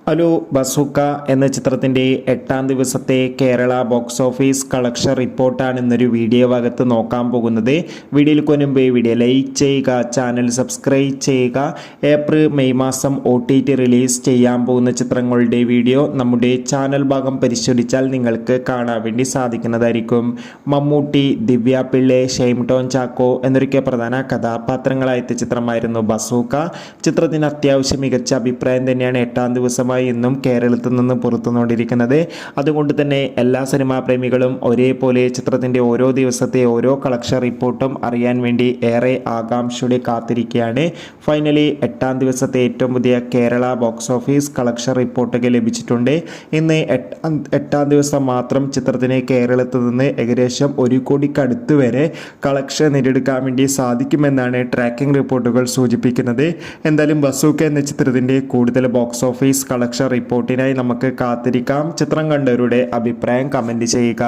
Hello bazooka എന്ന ചിത്രത്തിൻ്റെ 8-ാം ദിവസത്തെ കേരള ബോക്സ് ഓഫീസ് കളക്ഷൻ റിപ്പോർട്ടാണ് ഇന്നൊരു വീഡിയോ ഭാഗത്ത് നോക്കാൻ പോകുന്നത്. വീഡിയോയിൽ മുൻപ് വീഡിയോ ലൈക്ക് ചെയ്യുക, ചാനൽ സബ്സ്ക്രൈബ് ചെയ്യുക. ഏപ്രിൽ മെയ് മാസം OTT റിലീസ് ചെയ്യാൻ പോകുന്ന ചിത്രങ്ങളുടെ വീഡിയോ നമ്മുടെ ചാനൽ ഭാഗം പരിശോധിച്ചാൽ നിങ്ങൾക്ക് കാണാൻ വേണ്ടി സാധിക്കുന്നതായിരിക്കും. മമ്മൂട്ടി, ദിവ്യ പിള്ളെ, ഷെയ്ൻ ടോം ചാക്കോ എന്നൊക്കെ പ്രധാന കഥാപാത്രങ്ങളായ ചിത്രമായിരുന്നു ബസൂക്ക. ചിത്രത്തിന് അത്യാവശ്യം മികച്ച അഭിപ്രായം തന്നെയാണ് 8-ാം ദിവസമായി ഇന്നും കേരളത്തിൽ നിന്ന് പുറത്തുകൊണ്ടിരിക്കുന്നത്. അതുകൊണ്ട് തന്നെ എല്ലാ സിനിമാ പ്രേമികളും ഒരേപോലെ ചിത്രത്തിൻ്റെ ഓരോ ദിവസത്തെ ഓരോ കളക്ഷൻ റിപ്പോർട്ടും അറിയാൻ വേണ്ടി ഏറെ ആകാംക്ഷയോടെ കാത്തിരിക്കുകയാണ്. ഫൈനലി 8-ാം ദിവസത്തെ ഏറ്റവും പുതിയ കേരള ബോക്സ് ഓഫീസ് കളക്ഷൻ റിപ്പോർട്ടൊക്കെ ലഭിച്ചിട്ടുണ്ട്. ഇന്ന് 8-ാം ദിവസം മാത്രം ചിത്രത്തിന് കേരളത്തിൽ നിന്ന് ഏകദേശം 1 കോടിക്കടുത്ത് വരെ കളക്ഷൻ നേടിയെടുക്കാൻ വേണ്ടി സാധിക്കുമെന്നാണ് ട്രാക്കിംഗ് റിപ്പോർട്ടുകൾ സൂചിപ്പിക്കുന്നത്. എന്തായാലും ബസൂക്ക എന്ന ചിത്രത്തിൻ്റെ കൂടുതൽ ബോക്സ് ഓഫീസ് കളക്ഷൻ റിപ്പോർട്ടിനായി നമുക്ക് കാത്തിരിക്കാം. ചിത്രം കണ്ടവരുടെ അഭിപ്രായം കമൻറ്റ് ചെയ്യുക.